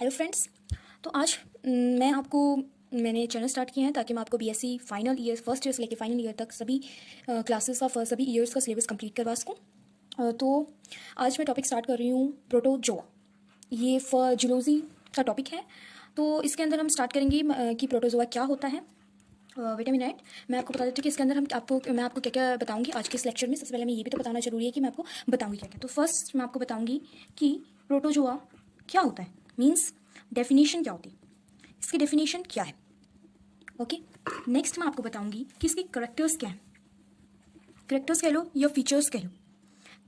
Hello friends. तो आज मैंने चैनल स्टार्ट किया है ताकि मैं आपको BSc final year first year से लेकर फाइनल ईयर तक सभी क्लासेस ऑफ सभी ईयर्स का सिलेबस कंप्लीट करवा सकूँ। तो आज मैं टॉपिक स्टार्ट कर रही हूँ प्रोटोजोआ। ये जूलॉजी का टॉपिक है। तो इसके अंदर हम स्टार्ट करेंगे कि प्रोटोजोआ क्या होता है। वेट अ मिनट, मैं आपको बता देती हूँ कि इसके अंदर मैं आपको क्या क्या बताऊँगी आज के इस लेक्चर में। सबसे पहले मैं ये भी तो बताना जरूरी है कि मैं आपको बताऊँगी क्या क्या। तो फर्स्ट मैं आपको बताऊँगी कि प्रोटोजोआ क्या होता है, मीन्स डेफिनेशन क्या होती है, इसकी डेफिनेशन क्या है। ओके, नेक्स्ट मैं आपको बताऊंगी कि इसके करेक्टर्स क्या हैं, करेक्टर्स कह लो या फीचर्स कह लो,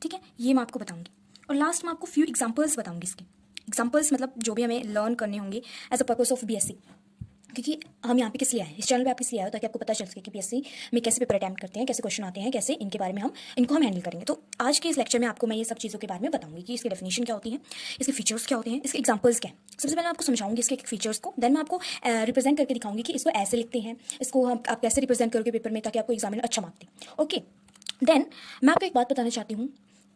ठीक है, ये मैं आपको बताऊंगी। और लास्ट में आपको फ्यू एग्जांपल्स बताऊंगी। इसके एग्जांपल्स मतलब जो भी हमें लर्न करने होंगे as a purpose of BSc, क्योंकि हम यहाँ पे किस लिए आए, इस चैनल पे आप किस लिए आए हो, ताकि आपको पता चल सके कि बीएससी में कैसे पेपर अटैम्प्ट करते हैं, कैसे क्वेश्चन आते हैं, कैसे इनके बारे में इनको हम हैंडल करेंगे। तो आज के इस लेक्चर में आपको मैं ये सब चीज़ों के बारे में बताऊंगी कि इसकी डेफिनेशन क्या होती है, इसके फीचर्स क्या होते हैं, इसके एग्जाम्पल्स क्या है। सबसे पहले मैं आपको समझाऊंगी इसके फीचर्स को, देन मैं आपको रिप्रेजेंट करके दिखाऊंगी कि इसको ऐसे लिखते हैं, इसको आप कैसे रिप्रेजेंट करोगे पेपर में ताकि आपको एग्जाम में अच्छा मार्क दे। ओके, देन मैं आपको एक बात बताना चाहती हूँ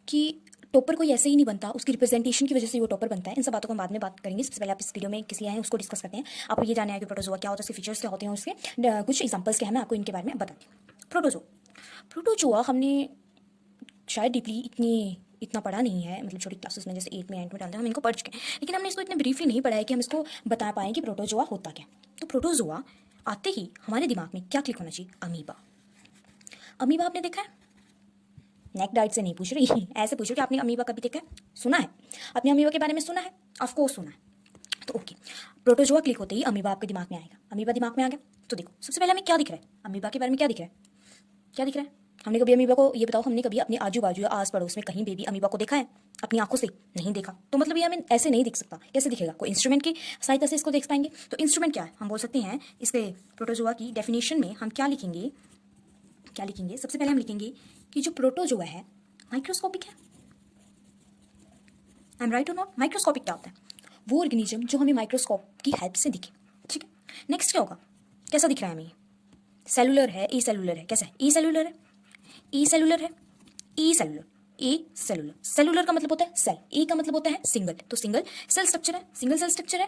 कि टॉपर कोई ऐसे ही नहीं बनता, उसकी रिप्रेजेंटेशन की वजह से वो टॉपर बनता है। इन सब बातों को हम बाद में बात करेंगे। सबसे पहले आप इस वीडियो में किस लिए आए हैं उसको डिस्कस करते हैं। आपको ये जानना है कि प्रोटोजोआ क्या होता है, उसके फीचर्स क्या होते हैं, उसके कुछ एग्जांपल्स क्या है, मैं आपको इनके बारे में बताती हूँ। प्रोटोजोआ हमने शायद डीपली इतना पढ़ा नहीं है, मतलब छोटी क्लासेस में जैसे 8 में 9 में डालते हैं हम इनको पढ़ चुके हैं, लेकिन हमने इसको इतने ब्रीफली नहीं पढ़ा है कि हम इसको बता पाएँ कि प्रोटोजोआ होता क्या। तो प्रोटोजोआ आते ही हमारे दिमाग में क्या क्लिक होना चाहिए, अमीबा। अमीबा आपने देखा है? नेक डाइट से नहीं पूछ रही, ऐसे पूछो कि आपने अमीबा कभी देखा है, सुना है, आपने अमीबा के बारे में सुना है, ऑफ कोर्स सुना है। तो ओके, प्रोटोजोआ क्लिक होते ही अमीबा आपके दिमाग में आएगा। अमीबा दिमाग में आ गया तो देखो सबसे पहले हमें क्या दिख रहा है, अमीबा के बारे में क्या दिख रहा है, क्या दिख रहा है। हमने कभी अमीबा को, ये बताओ, हमने कभी अपने आजू बाजू या आस पड़ोस में कहीं बेबी अमीबा को देखा है अपनी आंखों से? नहीं देखा। तो मतलब ये हमें ऐसे नहीं दिख सकता, कैसे दिखेगा, कोई इंस्ट्रूमेंट की सहायता से इसको देख पाएंगे। तो इंस्ट्रूमेंट क्या है, हम बोल सकते हैं इसके प्रोटोजोआ की डेफिनेशन में हम क्या लिखेंगे, सबसे पहले हम लिखेंगे कि जो प्रोटोजोआ है माइक्रोस्कोपिक है। आई एम राइट और नॉट? माइक्रोस्कोपिक क्या होता है, वो ऑर्गेनिज्म जो हमें माइक्रोस्कोप की हेल्प से दिखे, ठीक है। नेक्स्ट क्या होगा, कैसा दिख रहा है हमें, सेलुलर है, ए सेलुलर है, कैसा है, ई सेलुलर है, ई सेलुलर है, ई सेलुलर, ए सेलुलर। सेलुलर का मतलब होता है सेल, ए का मतलब होता है सिंगल, तो सिंगल सेल स्ट्रक्चर है, सिंगल सेल स्ट्रक्चर है।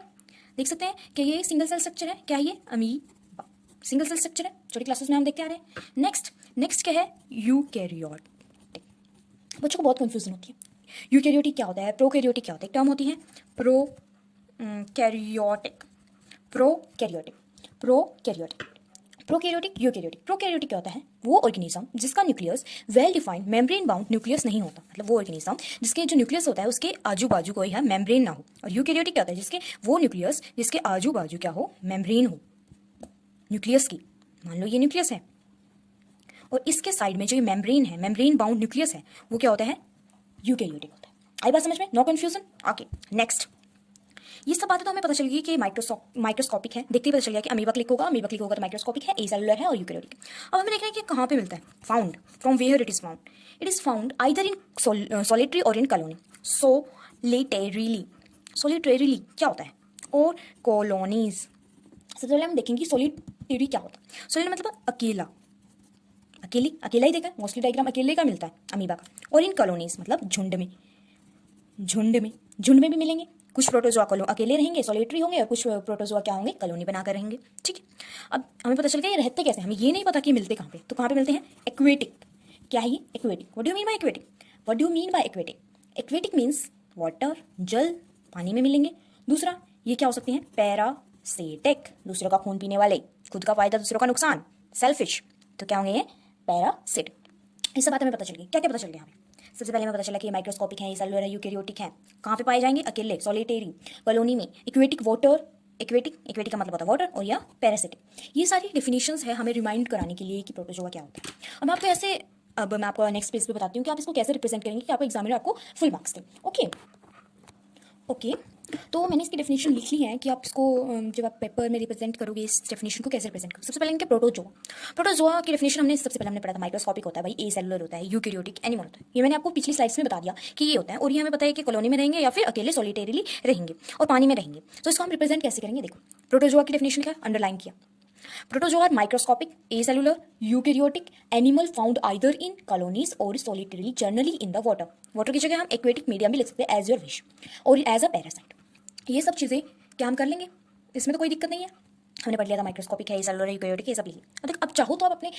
देख सकते हैं कि ये सिंगल सेल स्ट्रक्चर है, क्या है ये, अमीबा सिंगल सेल स्ट्रक्चर है, छोटी क्लासेस में हम देखते आ रहे हैं। नेक्स्ट क्या है, यूकैरियोटिक। बच्चों को बहुत कंफ्यूजन होती है, यूकैरियोटिक क्या होता है, प्रोकैरियोटिक क्या होता है। एक टर्म होती है प्रोकैरियोटिक, प्रोकैरियोटिक, यूकैरियोटिक। प्रोकैरियोटिक क्या होता है, वो ऑर्गेनिज्म जिसका nucleus well defined membrane bound nucleus नहीं होता, मतलब वो ऑर्गेनिज्म जिसके जो न्यूक्लियस होता है उसके आजू बाजू कोई है मेम्ब्रेन ना हो। और यूकैरियोटिक क्या होता है, जिसके वो न्यूक्लियस जिसके आजू बाजू क्या हो, मेम्ब्रेन हो न्यूक्लियस की। मान लो ये न्यूक्लियस है और इसके साइड में जो ये मेम्ब्रेन है, मेम्ब्रेन बाउंड न्यूक्लियस है, वो क्या होता है, यूकैरियोटिक होता है। आई बात समझ में, नो कंफ्यूजन। ओके, नेक्स्ट, ये सब बातें तो हमें पता चल गई कि माइक्रोस्कोपिक है, देखते ही पता चल गया कि अमीबा क्लिक होगा तो माइक्रोस्कोपिक है, ए सेलुलर है और यूकैरियोटिक। अब हमें देखना है कि कहाँ पे मिलता है, found, from where it is found either in solitary और इन कॉलोनी। सोलिटरीली क्या होता है, और कॉलोनीज। सबसे पहले हम देखेंगे सोलिटरी क्या होता है। सोलिटरी मतलब अकेला ही देखा है, मोस्टली डायग्राम अकेले का मिलता है अमीबा का। और इन कॉलोनीज मतलब झुंड में भी मिलेंगे। कुछ प्रोटोजोआ अकेले रहेंगे, सॉलिटरी होंगे, और कुछ प्रोटोजोआ क्या होंगे, कॉलोनी बनाकर रहेंगे, ठीक है। अब हमें पता चल गया ये रहते कैसे, हमें ये नहीं पता कि मिलते कहाँ पे। तो कहाँ पे मिलते हैं, एक्वेटिक। क्या है ये, aquatic. What do you mean by aquatic, aquatic means water, जल, पानी में मिलेंगे। दूसरा ये क्या हो सकते हैं, पैरासिटिक, दूसरों का खून पीने वाले, खुद का फायदा दूसरों का नुकसान, सेल्फिश। तो क्या होंगे ये, पैरासिट। ये सब बात हमें पता चल गई। क्या क्या पता चल गया हमें, सबसे पहले हमें पता चला कि माइक्रोस्कोपिक है, सेलुलर है, यूकैरियोटिक है। कहाँ पे पाए जाएंगे, अकेले, सॉलिटेरी, कॉलोनी में, इक्वेटिक वाटर, इक्वेटिक का मतलब होता है वाटर, और या पैरासिटिक। ये सारी डेफिनेशंस है हमें रिमाइंड कराने के लिए कि प्रोटोजोआ क्या होता है। अब मैं आपको नेक्स्ट पेज पे बताती हूँ कि आप इसको कैसे रिप्रेजेंट करेंगे कि आपको एग्जामिनर आपको फुल मार्क्स दे। ओके, तो मैंने इसकी डेफिनेशन लिख ली है कि आप इसको जब आप पेपर में रिप्रेजेंट करोगे इस डेफिनेशन को कैसे रिप्रेजेंट करोगे। सबसे पहले इनके प्रोटोजोआ की डेफिनेशन सबसे पहले हमने पढ़ा था, माइक्रोस्कोपिक होता है भाई, ए सेलुलर होता है, यूकैरियोटिक एनिमल होता है। ये मैंने आपको पिछली स्लाइड्स में बता दिया कि ये होता है। और ये हमें पता है कि कॉलोनी में रहेंगे या फिर अकेले सॉलिटेरीली रहेंगे और पानी में रहेंगे। तो इसको हम रिप्रेजेंट कैसे करेंगे, देखो प्रोटोजोआ की डेफिनेशन क्या अंडरलाइन किया, protozoa microscopic, acellular, eukaryotic, animal found either in colonies और solitarily, generally in the water. Water की जगह हम एक्वेटिक मीडियम भी लिख सकते हैं एज योर विश, और एज अ पैरासाइट। ये सब चीज़ें क्या हम कर लेंगे, इसमें तो कोई दिक्कत नहीं है। हमने पढ़ लिया था माइक्रोस्कोपिक है, सेलुलर यूकेरियोटिक है, सब लिखिए। अब चाहो तो आप अपने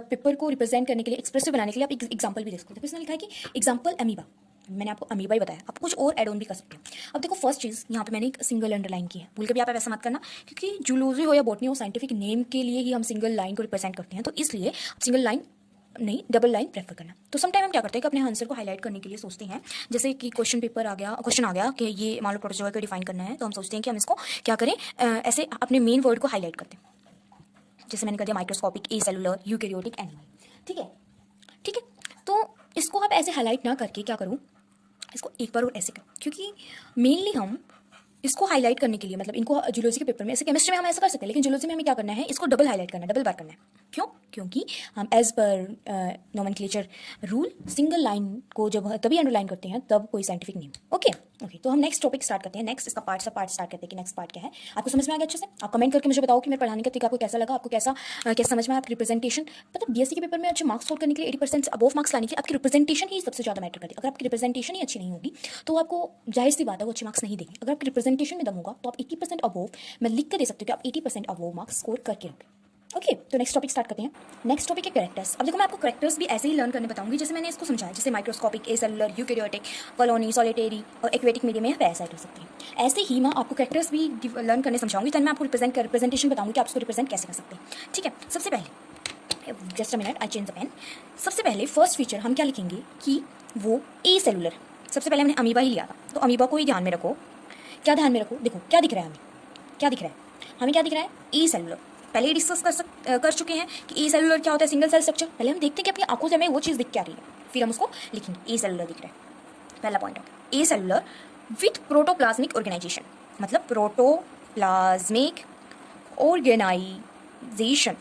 पेपर को रिप्रेजेंट करने के लिए, एक्सप्रेसिव बनाने के लिए आप एक एग्जाम्पल भी दे सकते हो। तो इसमें लिखा है कि एग्जाम्पल अमीबा, मैंने आपको अमीबा ही बताया, आप कुछ और एड ऑन भी कर सकते हो। अब देखो फर्स्ट चीज़ यहाँ पे मैंने एक सिंगल अंडरलाइन की है, भूल के भी आप ऐसा मत करना, क्योंकि जूलॉजी हो या बॉटनी हो, साइंटिफिक नेम के लिए ही हम सिंगल लाइन को रिप्रेजेंट करते हैं, तो इसलिए सिंगल लाइन नहीं डबल लाइन प्रेफर करना। तो सम टाइम हम क्या करते हैं कि अपने आंसर को हाईलाइट करने के लिए सोचते हैं, जैसे कि क्वेश्चन आ गया कि ये मान लो प्रोटोजोआ को डिफाइन करना है, तो हम सोचते हैं कि हम इसको क्या करें, ऐसे अपने मेन वर्ड को हाईलाइट करते हैं। जैसे मैंने कर दिया माइक्रोस्कोपिक, ए सेलुलर, यूकेरियोटिक, एनिमल, ठीक है ठीक है। तो इसको आप ऐसे हाईलाइट ना करके क्या करूँ, इसको एक बार और ऐसे करो, क्योंकि मेनली हम इसको हाईलाइट करने के लिए, मतलब इनको जूलॉजी के पेपर में, ऐसे केमिस्ट्री में हम ऐसा कर सकते हैं, लेकिन जूलॉजी में हमें क्या करना है, इसको डबल हाईलाइट करना है, डबल बार करना है। क्यों? क्योंकि हम as per nomenclature rule single line को जब तभी अंडरलाइन करते हैं तब कोई साइंटिफिक नेम। ओके ओके, तो हम नेक्स्ट टॉपिक स्टार्ट करते हैं। नेक्स्ट इसका पार्ट स्टार्ट करते हैं कि नेक्स्ट पार्ट क्या है। आपको समझ में आ गया अच्छे से? आप कमेंट करके मुझे बताओ कि मेरे पढ़ाने का तरीका आपको कैसा लगा, आपको कैसा समझ में आया। आपकी रिप्रेजेंटेशन, मतलब बीएससी के पेपर में अच्छे मार्क्स स्कोर करने के लिए 80% अबोव मार्क्स लाने के लिए आपकी रिप्रेजेंटेशन ही सबसे ज़्यादा मैटर करती है। अगर आपकी रिप्रेजेंटेशन ही अच्छी नहीं होगी तो आपको जाहिर सी बात है वो अच्छे मार्क्स नहीं देंगे। अगर आपकी रिप्रेजेंटेशन में दम होगा तो आप 80% अबोव, मैं लिख कर दे सकती हूँ कि आप 80% अबोव मार्क्स स्कोर करके रखें। ओके, तो नेक्स्ट टॉपिक स्टार्ट करते हैं। नेक्स्ट टॉपिक है कैरेक्टर्स। अब देखो मैं आपको कैरेक्टर्स भी ऐसे ही लर्न करने बताऊंगी जैसे मैंने इसको समझाया, जैसे माइक्रोस्कोपिक, ए सेलुलर, यूकेरियोटिक, कॉलोनी, सॉलिटेरी और एक्वेटिक मीडियम में पैरासाइट हो सकते हैं। ऐसे ही मैं आपको कैरेक्टर्स भी लर्न करने समझाऊंगी, तो मैं आपको रिप्रेजेंटेशन बताऊंगी कि आप उसको रिप्रेजेंट कैसे कर सकते हैं। ठीक है, सबसे पहले just a minute, I change the pen. सबसे पहले फर्स्ट फीचर हम क्या लिखेंगे कि वो ए सेलुलर। सबसे पहले हमने अमीबा ही लिया था, तो अमीबा को ही ध्यान में रखो। क्या ध्यान में रखो, देखो क्या दिख रहा है हमें, क्या दिख रहा है हमें, क्या दिख रहा है, ए सेलुलर। पहले ही डिस्कस कर चुके हैं कि ए सेलुलर क्या होता है, सिंगल सेल स्ट्रक्चर। पहले हम देखते हैं कि अपनी आंखों से हमें वो चीज़ दिख क्या रही है, फिर हम उसको लिखेंगे। ए सेलुलर दिख रहा है, पहला पॉइंट है। ए सेलुलर विथ प्रोटोप्लाज्मिक ऑर्गेनाइजेशन, मतलब प्रोटोप्लाज्मिक ऑर्गेनाइजेशन,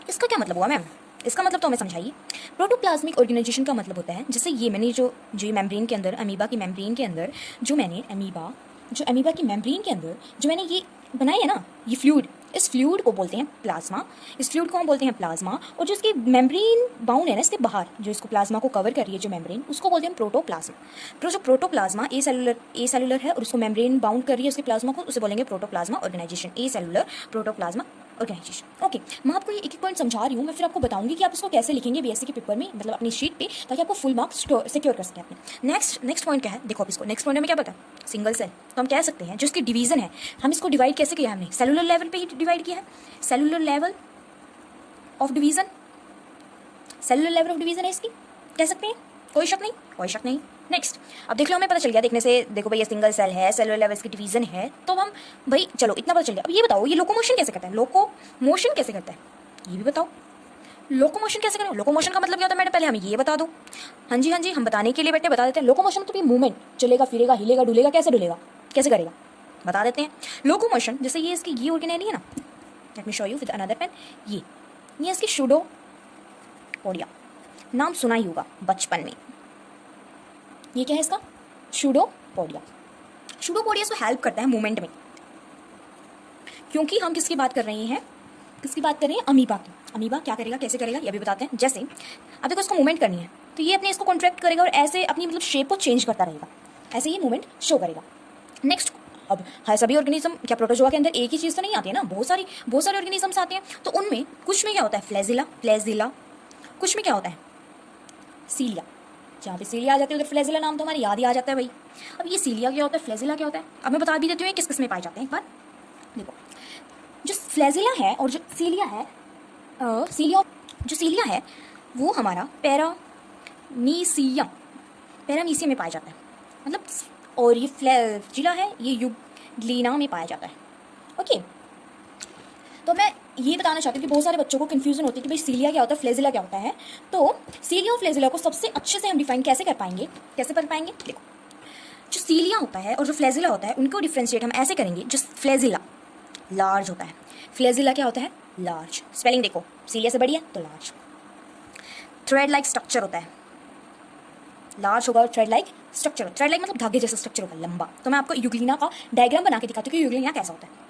इसका क्या मतलब हुआ मैम? इसका मतलब तो हमें समझाइए। प्रोटोप्लाज्मिक ऑर्गेनाइजेशन का मतलब होता है, जैसे ये मैंने जो मेम्ब्रेन के अंदर, अमीबा की मेम्ब्रेन के अंदर जो मैंने अमीबा की मेम्ब्रेन के अंदर जो मैंने ये बनाई है ना, ये फ्लूइड, इस फ्लूइड को बोलते हैं प्लाज्मा। इस फ्लूइड को हम बोलते हैं प्लाज्मा। और जो इसकी मेम्ब्रेन बाउंड है ना, इसके बाहर जो इसको प्लाज्मा को कवर कर रही है जो मेम्ब्रेन, उसको बोलते हैं प्रोटोप्लाज्मा। तो जो प्रोटोप्लाज्मा ए सेलुलर है और उसको मेम्ब्रेन बाउंड कर रही है उसके प्लाज्मा को, उसे बोलेंगे प्रोटोप्लाज्मा ऑर्गेनाइजेशन, ए सेलुलर प्रोटोप्लाज्मा ऑर्गेनाइजेशन। ओके, मैं आपको ये एक एक पॉइंट समझा रही हूँ, मैं फिर आपको बताऊंगी कि आप इसको कैसे लिखेंगे बीएससी के पेपर में, मतलब अपनी शीट पे, ताकि आपको फुल मार्क्स सिक्योर कर सकें अपने। नेक्स्ट पॉइंट क्या है, देखो आप इसको, नेक्स्ट पॉइंट में क्या पता, सिंगल सेल। तो हम कह सकते हैं जो इसकी डिवीजन है, हम इसको डिवाइड कैसे किया है, हमने सेलुलर लेवल पे ही डिवाइड किया है। Cellular level of division, cellular level of division है इसकी, कह सकते हैं, कोई शक नहीं, कोई शक नहीं। नेक्स्ट, अब देख लो हमें पता चल गया देखने से, देखो भाई ये सिंगल सेल है, सेलुलर लेवल की डिवीजन है, तो हम भाई चलो इतना पता चल गया। अब ये बताओ ये लोकोमोशन कैसे करता है, लोकोमोशन कैसे करता है, ये भी बताओ। लोकोमोशन कैसे करें, लोकोमोशन का मतलब क्या होता है मैडम, पहले हमें ये बता दो। हाँ जी, हम बताने के लिए बैठे बता देते हैं। लोकोमोशन मतलब ये मूवमेंट, चलेगा फिरेगा, हिलेगा डुलेगा, कैसे डुलेगा, कैसे करेगा, बता देते हैं। लोकोमोशन, जैसे ये इसकी ये ऑर्गेनाइज है ना, let me show you with another pen. ये इसकी सूडोपोडिया, नाम सुना ही होगा बचपन में। ये क्या है इसका, सूडोपोडिया। सूडोपोडिया इसको हेल्प करता है मूवमेंट में, क्योंकि हम किसकी बात कर रहे हैं, अमीबा की। अमीबा क्या करेगा, कैसे करेगा, ये भी बताते हैं। जैसे अब देखो इसको मूवमेंट करनी है, तो ये अपने इसको कॉन्ट्रैक्ट करेगा और ऐसे अपनी मतलब शेप को चेंज करता रहेगा, ऐसे ये मूवमेंट शो करेगा। नेक्स्ट, अब हर सभी ऑर्गेनिज्म, क्या प्रोटोजोआ के अंदर एक ही चीज़ तो नहीं आती है ना, बहुत सारे ऑर्गेनिजम्स आते हैं। तो उनमें कुछ में क्या होता है, फ्लैजिला, कुछ में क्या होता है, सीलिया। जहाँ पे सीलिया आ जाती है उधर फ्लैजिला नाम तो हमारे याद ही आ जाता है भाई। अब ये सीलिया क्या होता है, फ्लैजिला क्या होता है, अब मैं बता भी देती हूँ किस किस में पाए जाते हैं। एक बार देखो, जो फ्लैजिला है और जो सीलिया है, जो सीलिया है वो हमारा पैरामीशियम में पाया जाता है, मतलब, और ये फ्लैजिला है ये यूग्लिना में पाया जाता है। ओके, तो मैं ये बताना चाहती हूँ कि बहुत सारे बच्चों को कन्फ्यूजन होती है कि भाई सीलिया क्या होता है, फ्लैजिला क्या होता है। तो सीलिया और फ्लैजिला को सबसे अच्छे से हम डिफाइन कैसे कर पाएंगे, देखो, जो सीलिया होता है और जो फ्लैजिला होता है उनको डिफ्रेंशिएट हम ऐसे करेंगे। जो फ्लैजिला लार्ज होता है, फ्लैजिला क्या होता है, लार्ज। स्पेलिंग देखो, सीलिया से बड़ी है तो लार्ज। थ्रेड लाइक स्ट्रक्चर होता है, लार्ज होगा और thread like structure, thread like मतलब धागे जैसा स्ट्रक्चर होगा, लंबा। तो मैं आपको यूग्लिना का डायग्राम बना के दिखाती हूँ कि यूग्लिना कैसा होता है।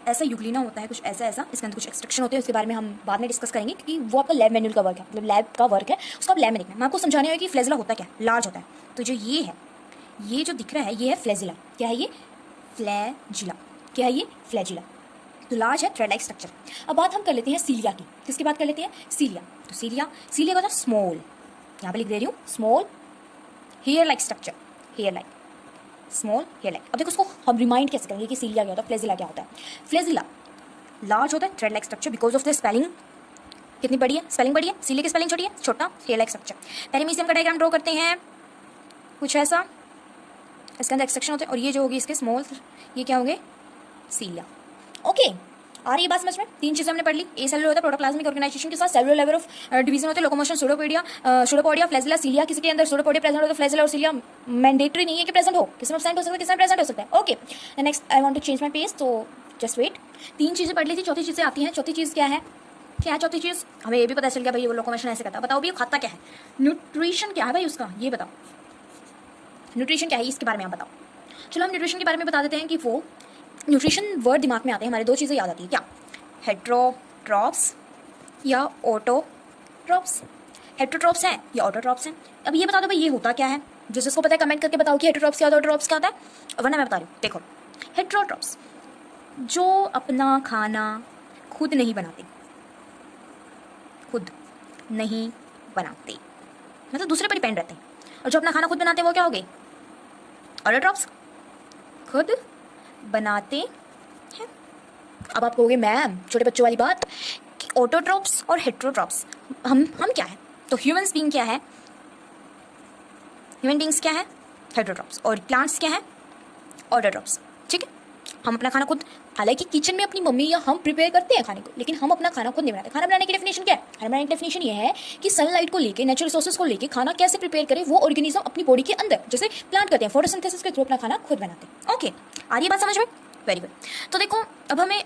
ऐसा यूग्लिना होता है, कुछ ऐसा, इसके अंदर कुछ एक्सट्रैक्शन होते हैं, उसके बारे में हम बाद में डिस्कस करेंगे, क्योंकि वो आपका लैब मैनुअल का वर्क है, मतलब लैब का वर्क है, उसको आप लैब में देखना। मैं आपको समझाने वाली कि फ्लैजिला होता क्या, लार्ज होता है। तो जो ये है, ये जो दिख रहा है ये है फ्लैजिला। क्या है ये, फ्लैजिला। क्या है ये? फ्लैजिला। तो लार्ज है, थ्रेड लाइक स्ट्रक्चर। अब बात हम कर लेते हैं सीलिया की। किसकी बात कर लेते हैं? सीलिया। तो सीलिया का होता है स्मॉल, यहाँ पे लिख दे रही हूँ small hair like structure, hair like, small hair like. अब देखो उसको हम रिमाइंड कैसे करेंगे कि सीलिया क्या होता है, फ्लैजिला क्या होता है। फ्लैजिला लार्ज होता है, thread like structure because of the spelling कितनी बड़ी है, स्पेलिंग बड़ी है, सीलिया की स्पेलिंग छोटी है, छोटा, हेयर लाइक स्ट्रक्चर। पेरिमीशियम का डायग्राम ड्रॉ करते हैं कुछ ऐसा, इसके अंदर एक्सट्रैक्शन होते हैं और ये जो होगी इसके स्मॉल, ये क्या होंगे? सीलिया। ओके, आ रही है बात समझ में? 3 चीजें हमने पढ़ ली। ए सेलुलर होता है प्रोटोप्लाज्मिक ऑर्गेनाइजेशन के साथ, सेलुलर लेवल ऑफ डिवीजन होते हैं, लोकोमोशन, सूडोपोडिया, फ्लैजिला, सीलिया। किसी के अंदर सूडोपोडिया प्रेजेंट हो तो फ्लैजिला और सीलिया मैंडेटरी नहीं है कि प्रेजेंट हो, किसी में एब्सेंट हो सकता है, किसी में प्रेजेंट हो सकता है। Okay, next I want to change my page, तो जस्ट वेट। 3 चीजें पढ़ ली थी, चौथी चीजें आती हैं। चौथी चीज क्या है? क्या है चौथी चीज? हमें ये भी पता चल गया भाई वो लोकोमोशन ऐसे करता है। बताओ भी खाता क्या है? न्यूट्रिशन क्या है भाई उसका, ये बताओ। न्यूट्रिशन क्या है इसके बारे में आप बताओ। चलो हम न्यूट्रिशन के बारे में बता देते हैं कि वो न्यूट्रिशन वर्ड दिमाग में आते हैं हमारे, 2 चीज़ें याद आती है क्या? हेट्रोट्रॉप्स या ऑटोट्रॉप्स। हेट्रोट्रॉप्स हैं या ऑटोट्रॉप्स हैं। अब ये बता दो भाई ये होता क्या है, जिसको पता है कमेंट करके बताओ कि हेट्रोट्रॉप्स क्या होता है, ऑटोट्रॉप्स क्या होता है, वरना मैं बता रही हूँ। देखो हेट्रोट्रॉप्स जो अपना खाना खुद नहीं बनाते, खुद नहीं बनाते मतलब दूसरे पर डिपेंड रहते हैं, और जो अपना खाना खुद बनाते हैं वो क्या हो गए? ऑटोट्रॉप्स, खुद बनाते हैं। अब आप कहोगे मैम छोटे बच्चों वाली बात कि ऑटोट्रॉप्स और हेट्रोट्रॉप्स हम क्या है? तो ह्यूमंस बीइंग क्या है? ह्यूमन बीइंग्स क्या है? हेट्रोट्रॉप्स। और प्लांट्स क्या है? ऑटोट्रॉप्स। ठीक है, हम अपना खाना खुद, हालांकि किचन में अपनी मम्मी या हम प्रिपेयर करते हैं खाने को, लेकिन हम अपना खाना खुद नहीं बनाते। खाना बनाने की डेफिनेशन क्या है? खाना बनाने की डेफिनेशन ये है कि सनलाइट को लेके, नेचुरल रिसोर्सेज को लेके खाना कैसे प्रिपेयर करे वो ऑर्गेनिज्म अपनी बॉडी के अंदर, जैसे प्लांट करते हैं फोटोसिंथेसिस के थ्रू अपना खाना खुद बनाते हैं। ओके, आ रही है बात समझ में? Very good. तो देखो अब हमें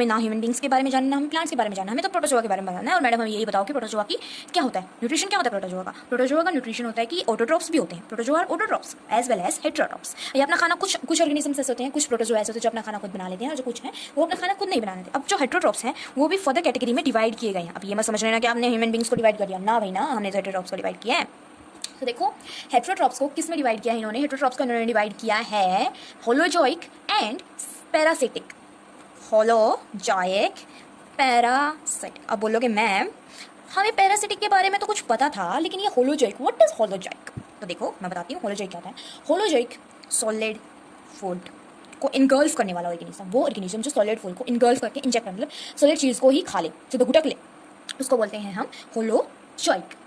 ना ह्यूमन बींग्स के बारे में जानना, हमें प्लांट्स के बारे में जानना, हमें तो प्रोटोजोआ के बारे में जानना है। और मैडम हमें यही बताओ कि प्रोटोजोआ की क्या होता है, न्यूट्रिशन क्या होता है प्रोटोजोआ का? प्रोटोजोआ का न्यूट्रिशन होता है कि ऑटोट्रॉप्स भी होते हैं, प्रोटोजोआ और autotrophs as well as heterotrophs. ये अपना खाना कुछ ऑर्गेनिज्म ऐसे होते हैं, कुछ प्रोटोजोआ ऐसे होते हैं जो अपना खाना खुद बना लेते हैं, और जो कुछ है वो अपना खाना खुद नहीं बना लेते। अब जो हेट्रोट्रॉप्स हैं वो भी फर्दर कैटेगरी में डिवाइड किए गए हैं। अब ये मत समझ लेना कि आपने ह्यूमन बींग्स को डिवाइड कर दिया, ना भाई ना, हमने तो हेट्रोट्रॉप्स को डिवाइड किया है। तो देखो हेट्रोट्रॉप्स को किस में डिवाइड किया है इन्होंने? हेट्रोट्रॉप्स को इन्होंने डिवाइड किया है holozoic and parasitic. Holozoic, parasitic. अब बोलोगे मैम हमें पैरासिटिक के बारे में तो कुछ पता था, लेकिन ये होलोजोइक, व्हाट इज होलोजोइक? तो देखो मैं बताती हूँ होलोजोइक क्या होता है। होलोजोइक सॉलिड फूड को इनगल्फ करने वाला ऑर्गेनिज्म, वो ऑर्गेनिज्म जो सॉलिड फूड को इनगल्फ करके इंजेक्ट कर, मतलब सॉलिड चीज़ को ही खा ले, सीधे घुटक ले, उसको बोलते हैं हम होलोजोइक।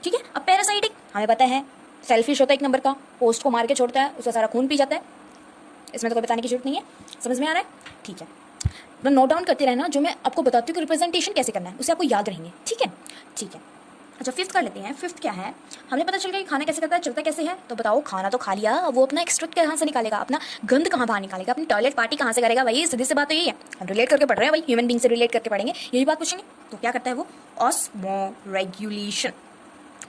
ठीक है। अब पैरासाइटिक हमें पता है सेल्फिश होता है, 1 नंबर का, पोस्ट को मार के छोड़ता है, उसका सारा खून पी जाता है, इसमें तो कोई बताने की जरूरत नहीं है। समझ में आ रहा है? ठीक है, तो नोट डाउन करते रहना, जो मैं आपको बताती हूँ कि रिप्रेजेंटेशन कैसे करना है उसे आपको याद रहेंगे। ठीक है, ठीक है। अच्छा 5th कर लेते हैं। 5th क्या है? हमें पता चल गया कि खाना कैसे करता है, चलता कैसे है। तो बताओ खाना तो खा लिया, वो अपना एक्सट्रैक्ट कहाँ से निकालेगा, अपना गंद कहाँ बाहर निकालेगा, अपनी टॉयलेट पार्टी कहाँ से करेगा? भाई सीधी सी बात तो यही है, हम रिलेट करके पढ़ रहे हैं भाई, ह्यूमन बींग से रिलेट करके पढ़ेंगे, यही बात पूछेंगे। तो क्या करता है वो? ऑस्मोरेगुलेशन,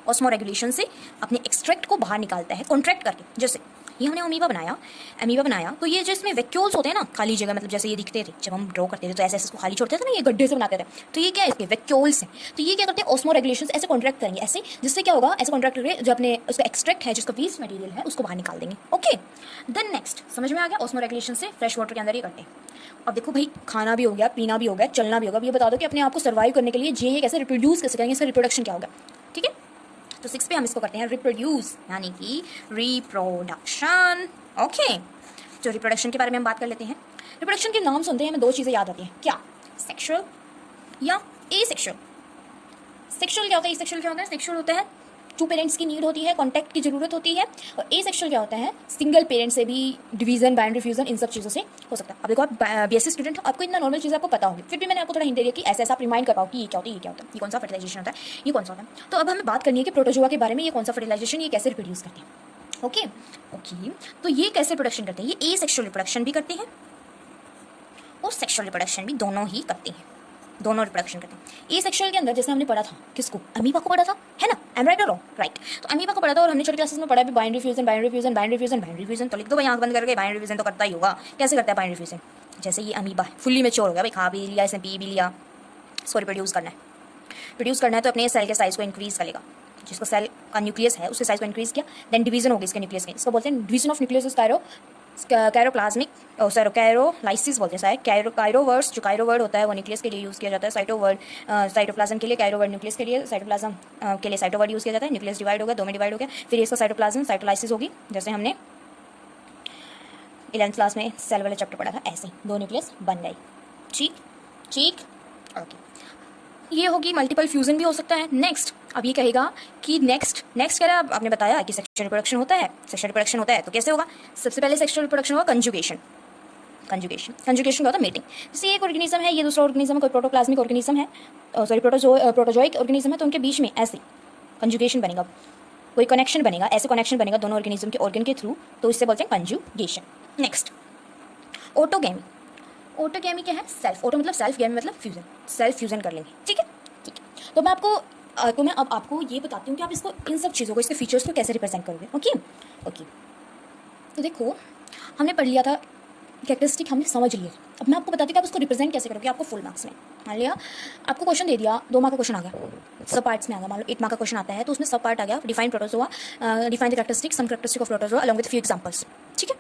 ऑस्मोरेगुलेशन से अपने एक्सट्रैक्ट को बाहर निकालता है कॉन्ट्रैक्ट करके। जैसे ये हमने अमीबा बनाया तो ये जो इसमें वैक्यूल्स होते हैं ना, खाली जगह, मतलब जैसे ये दिखते थे जब हम ड्रॉ करते थे तो ऐसे इसको खाली छोड़ते थे ना, ये गड्ढे से बनाते थे, तो ये क्या है? इसके वैक्यूल्स हैं। तो ये क्या करते हैं? ऑस्मोरेगुलेशन ऐसे कॉन्ट्रैक्ट करेंगे, ऐसे, जिससे क्या होगा? ऐसे कॉन्ट्रैक्ट करके जो अपने उसका एक्सट्रैक्ट है, जिसका वेस्ट मटेरियल है, उसको बाहर निकाल देंगे। ओके, देन नेक्स्ट समझ में आ गया? ऑस्मोरेगुलेशन से फ्रेश वाटर के अंदर ये करते हैं। अब देखो भाई खाना भी हो गया, पीना भी हो गया, चलना भी होगा, अब ये बता दो कि अपने आप को सर्वाइव करने के लिए ये कैसे रिप्रोड्यूस कैसे करेंगे, इसका रिप्रोडक्शन क्या होगा? ठीक है, तो 6 पे हम इसको करते हैं रिप्रोड्यूस, यानी कि रिप्रोडक्शन। ओके, जो रिप्रोडक्शन के बारे में हम बात कर लेते हैं। रिप्रोडक्शन के नाम सुनते हैं हमें 2 चीज़ें याद आती हैं, क्या? सेक्सुअल या एसेक्सुअल। सेक्सुअल क्या होता है? एसेक्सुअल क्या होता है? सेक्सुअल होता है 2 पेरेंट्स की नीड होती है, कॉन्टैक्ट की जरूरत होती है, और एसेक्सुअल क्या होता है? सिंगल पेरेंट से भी डिवीजन, बाइंडरी फ्यूजन, इन सब चीज़ों से हो सकता है। अब देखो आप बीएससी स्टूडेंट हो, आपको इतना नॉर्मल चीज़ आपको पता होगी, फिर भी मैंने आपको थोड़ा हिंट दे दिया कि ऐसा आप रिमाइंड कर पाओ कि ये क्या होता है, ये क्या होता है, ये कौन सा फर्टिलाइजेशन होता है, ये कौन सा होता है। तो अब हमें बात करनी है कि प्रोटोजोआ के बारे में, ये कौन सा फर्टिलाइजेशन, ये कैसे रिप्रोड्यूस करते हैं। ओके, तो ये कैसे प्रोडक्शन करते हैं? ये एसेक्सुअल रिप्रोडक्शन भी करते हैं और सेक्सुअल रिप्रोडक्शन भी, दोनों ही करते हैं, दोनों रिप्रोडक्शन करते हैं। एसेक्सुअल के अंदर जैसे हमने पढ़ा था, किसको? अमीबा को पढ़ा था, है ना? एम राइट और रॉन्ग? राइट। तो अमीबा को पढ़ा था, और हमने छोटी क्लासेस में पढ़ा भी binary fusion, binary fusion, binary fusion, binary fusion. तो लिख दो भाई आंख बंद करके, बाइंडरी फ्यूजन तो करता ही होगा। कैसे करता है बाइंडरी फ्यूजन? जैसे ये अमीबा है, फुल्ली मैच्योर हो गया भाई, खा भी लिया, इसने पी भी लिया, इसको रिप्रोड्यूस करना है। प्रोड्यूस करना है तो अपने सेल के साइज को इंक्रीज करेगा, जिसको सेल का न्यूक्लियस है उसके साइज को इंक्रीज किया, देन डिवीजन होगी इसके न्यूक्लियस के, इसको बोलते हैं division of nucleus karyo karyoplasmic सर कैरोलाइसिस बोलते हैं शायद। कायरोवर्ड्स, जो कायरो वर्ड होता है वो न्यूक्लियस के लिए यूज़ किया जाता है। साइटोवर्ड साइटोप्लाज्म के लिए, कायरोवर्ड न्यूक्लियस के लिए, साइटोप्लाज्म के लिए साइटोवर्ड यूज़ किया जाता है। न्यूक्लियस डिवाइड हो गया, 2 में डिवाइड हो गया, फिर इसका साइटोप्लाज्म साइटोलाइसिस होगी, जैसे हमने 11th क्लास में सेल वाला चैप्टर पढ़ा था, ऐसे 2 न्यूक्लियस बन गई। ठीक ठीक, ओके। ये होगी मल्टीपल फ्यूजन भी हो सकता है। नेक्स्ट अब ये कहेगा कि नेक्स्ट कह रहा है, आपने बताया कि सेक्सुअल रिप्रोडक्शन होता है। सेक्सुअल रिप्रोडक्शन होता है तो कैसे होगा? सबसे पहले सेक्सुअल रिप्रोडक्शन होगा कंजुगेशन का होता है मीटिंग। जैसे एक ऑर्गेनिज्म है, ये दूसरा ऑर्गेनिज्म है, कोई प्रोटोप्लाज्मिक ऑर्गेनिज्म है, सॉरी प्रोटोजोइक ऑर्गेनिज्म है, तो उनके बीच में ऐसे कंजुगेशन बनेगा, कोई कनेक्शन बनेगा, ऐसे कनेक्शन बनेगा दोनों ऑर्गेनिज्म के ऑर्गन के थ्रू, तो इससे बोलते हैं कंजुगेशन। Next autogamy. ऑटोगेमी क्या है? सेल्फ। ऑटो मतलब सेल्फ, गेमी मतलब फ्यूजन, सेल्फ फ्यूजन कर लेंगे। ठीक है ठीक है। तो मैं अब आपको ये बताती हूँ कि आप इसको, इन सब चीज़ों को, इसके फीचर्स को कैसे रिप्रेजेंट करोगे। ओके। तो देखो, हमने पढ़ लिया था कैरेक्टरिस्टिक, हमने समझ लिया। अब मैं आपको बताती हूँ कि आप उसको रिप्रेजेंट कैसे करोगे आपको फुल मार्क्स में। मान लिया आपको क्वेश्चन दे दिया, 2 मार्क का क्वेश्चन आ गया, सब पार्ट्स में आ गया। मान लो 8 मार्क का क्वेश्चन आता है तो उसमें सब पार्ट आ गया, define protozoa, define the characteristic, some characteristic of protozoa along with few examples. ठीक है,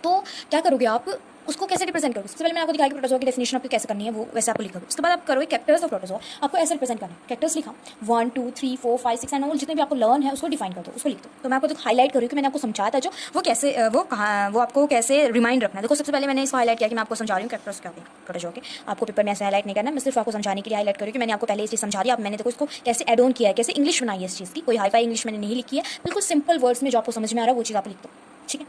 तो क्या करोगे आप, उसको कैसे रिप्रेजेंट करोगे? सबसे पहले मैं आपको दिखाई प्रोटोजोआ की डेफिनेशन आपको कैसे करनी है, वो वैसे आपको लिखोगे। उसके बाद आप करोगे कैरेक्टर्स ऑफ प्रोटोजोआ, आपको ऐसे रिप्रेजेंट करना है। कैरेक्टर्स लिखा 1 2 3 4 5 6 एंड ऑल, जितने भी आपको लर्न है उसको डिफाइन कर दो, उसको लिख दो। तो मैं आपको हाईलाइट करूँ कि मैंने आपको समझाया था जो, वो कैसे, वो आपको कैसे रिमाइंड रखना है। देखो सबसे पहले मैंने इसको हाईलाइट किया कि मैं आपको समझा रही हूँ कैरेक्टर्स क्या होते हैं प्रोटोजोआ के। आपको पेपर में ऐसे हाईलाइट नहीं करना, मैं सिर्फ आपको समझाने के लिए हाईलाइट करूँ कि मैंने आपको पहले इस चीज़ समझा दिया। अब मैंने देखो इसको कैसे एड ऑन किया है, कैसे इंग्लिश बनाई है इस चीज़ की। कोई हाई फाई इंग्लिश मैंने नहीं लिखी है, बिल्कुल सिंपल वर्ड्स में जो आपको समझ में आ रहा है वो चीज़ आप लिख दो। ठीक है।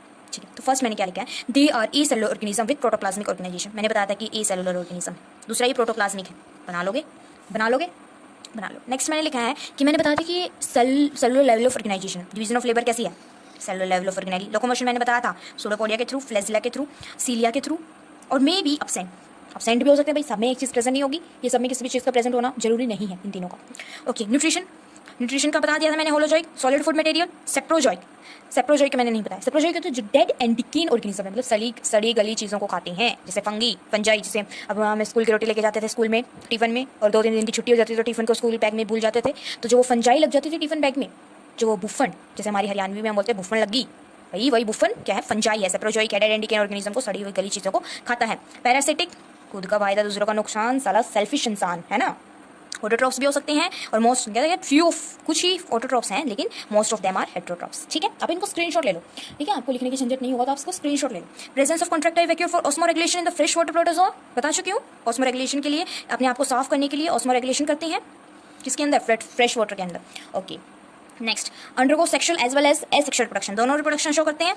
तो फर्स्ट मैंने क्या लिखा है, they are a cellular organism with protoplasmic organisation. मैंने बताया था कि ए सेलुलर ऑर्गेनिज्म है, दूसरा ये प्रोटोप्लाज्मिक है। बना लो। नेक्स्ट मैंने लिखा है कि मैंने बताया था कि cellular level of organisation, division of labour कैसी है, cellular level of organisation. Locomotion मैंने बताया था सूडोपोडिया के थ्रू, फ्लैजिला के थ्रू, सीलिया के थ्रू, और मे बी absent भी हो सकते हैं भाई, सब में एक चीज़ प्रेजेंट नहीं होगी, ये सब में किसी भी चीज़ का प्रेजेंट होना जरूरी नहीं है इन तीनों का। ओके, न्यूट्रिशन का बता दिया था मैंने, होलोजोइक, सॉलिड फूड मटेरियल, सेप्रोजोइक मैंने नहीं बताया। सेप्रोजोइक तो जो डेड एंड डिकेन ऑर्गेनिज्म है, मतलब सड़ी गली चीज़ों को खाते हैं, जैसे फंजाई। जैसे अब हम स्कूल की रोटी लेके जाते थे स्कूल में टिफिन में, और 2-3 दिन की छुट्टी हो जाती थी तो टिफिन को स्कूल बैग में भूल जाते थे, तो जो वो फंजाई लग जाती थी टिफिन बैग में, जो वो बुफन, जैसे हमारी हरियाणवी में हम बोलते हैं बुफन लगी, वही बुफन क्या है, फंजाई है। सेप्रोजोइक डेड एंड डिकेन ऑर्गेनिज्म को, सड़ी हुई गली चीज़ों को खाता है। पैरासिटिक, खुद का फायदा दूसरों का नुकसान, साला सेल्फिश इंसान है ना। ऑटोट्रॉप्स भी हो सकते हैं, और मोस्ट फ्यू ऑफ, कुछ ही ऑटोट्रॉप्स हैं, लेकिन most of them are heterotrophs. ठीक है, आप इनको स्क्रीनशॉट ले लो। ठीक है, आपको लिखने की झंझट नहीं होगा तो आप इसको स्क्रीनशॉट ले लो। Presence of contractile vacuole for osmoregulation in the fresh water protozoa, बता चुकी हूँ। ऑस्मोरेगुलेशन के लिए, अपने आप को साफ करने के लिए ऑस्मोरेगुलेशन करते हैं, किसके अंदर, फ्रेश वाटर के अंदर। Okay, next undergo sexual as well as asexual reproduction, दोनों रिप्रोडक्शन शो करते हैं।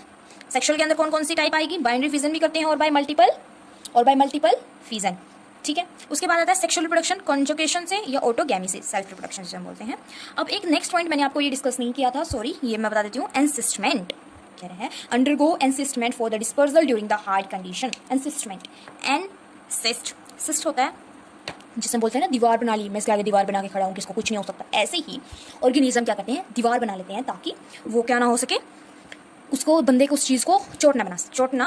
सेक्सुअल के अंदर कौन कौन सी टाइप आएगी, बाइनरी फिजन भी करते हैं, और बाय मल्टीपल फिजन। ठीक है, उसके बाद आता है सेक्सुअल रिप्रोडक्शन कॉन्जुगेशन से या ऑटोगैमी से, सेल्फ रिप्रोडक्शन जिसे हम बोलते हैं। अब एक नेक्स्ट पॉइंट मैंने आपको ये डिस्कस नहीं किया था, सॉरी, ये मैं बता देती हूँ। एनसिस्टमेंट कह रहे हैं, undergo encystment for the dispersal during the hard condition. Encystment, cyst होता है, जिसे बोलते हैं ना दीवार बना ली, मैं इसके आगे दीवार बना के खड़ा हूँ, किसको कुछ नहीं हो सकता। ऐसे ही ऑर्गेनिज्म क्या करते हैं, दीवार बना लेते हैं ताकि वो क्या ना हो सके, उसको, बंदे को उस चीज़ को चोट ना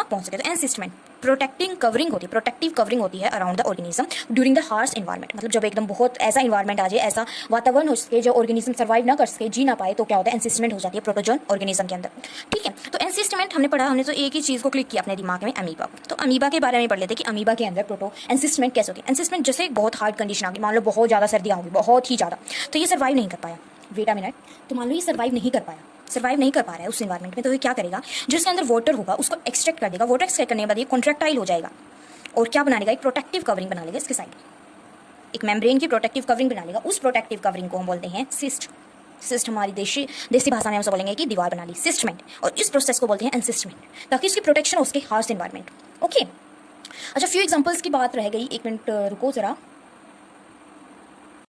पहुंच सके। तो एनसिस्टमेंट प्रोटेक्टिव कवरिंग होती है around the organism during the harsh environment. मतलब जब एकदम बहुत ऐसा एनवायरमेंट आ जाए, ऐसा वातावरण हो सके जो ऑर्गेनिज्म सर्वाइव ना कर सके, जी ना पाए, तो क्या होता है, एनसिस्टमेंट हो जाती है प्रोटोजोन ऑर्गेनिज्म के अंदर। ठीक है, तो एनसिस्टमेंट हमने पढ़ा, हमने तो एक ही चीज़ को क्लिक किया अपने दिमाग में, अमीबा को। तो अमीबा के बारे में पढ़ लेते हैं कि अमीबा के अंदर एनसिस्टमेंट कैसे होती है। एनसिस्टमेंट जैसे बहुत हार्ड कंडीशन आ गई, मान लो बहुत ज़्यादा सर्दी आ गई, बहुत ही ज़्यादा, तो ये सर्वाइव नहीं कर पाया, वेट अ मिनट, तो मान लो ये सर्वाइव नहीं कर पा रहा है उस एनवायरमेंट में, तो ये क्या करेगा, जो इसके अंदर वाटर होगा उसको एक्सट्रैक्ट कर देगा। वाटर एक्सट्रैक्ट करने के बाद ये कॉन्ट्रैक्टाइल हो जाएगा, और क्या बना लेगा, एक प्रोटेक्टिव कवरिंग बना लेगा इसके साइड, एक मेम्ब्रेन की प्रोटेक्टिव कवरिंग बना लेगा। उस प्रोटेक्टिव कवरिंग को हम बोलते हैं सिस्ट हमारी देसी भाषा में हम उसे बोलेंगे कि दीवार बना ली, सिस्टमेंट। और इस प्रोसेस को बोलते हैं एनसिस्टमेंट, ताकि इसकी प्रोटेक्शन हो उसके हार्श एनवायरमेंट। ओके, अच्छा, फ्यू एग्जांपल्स की बात रह गई, एक मिनट रुको जरा।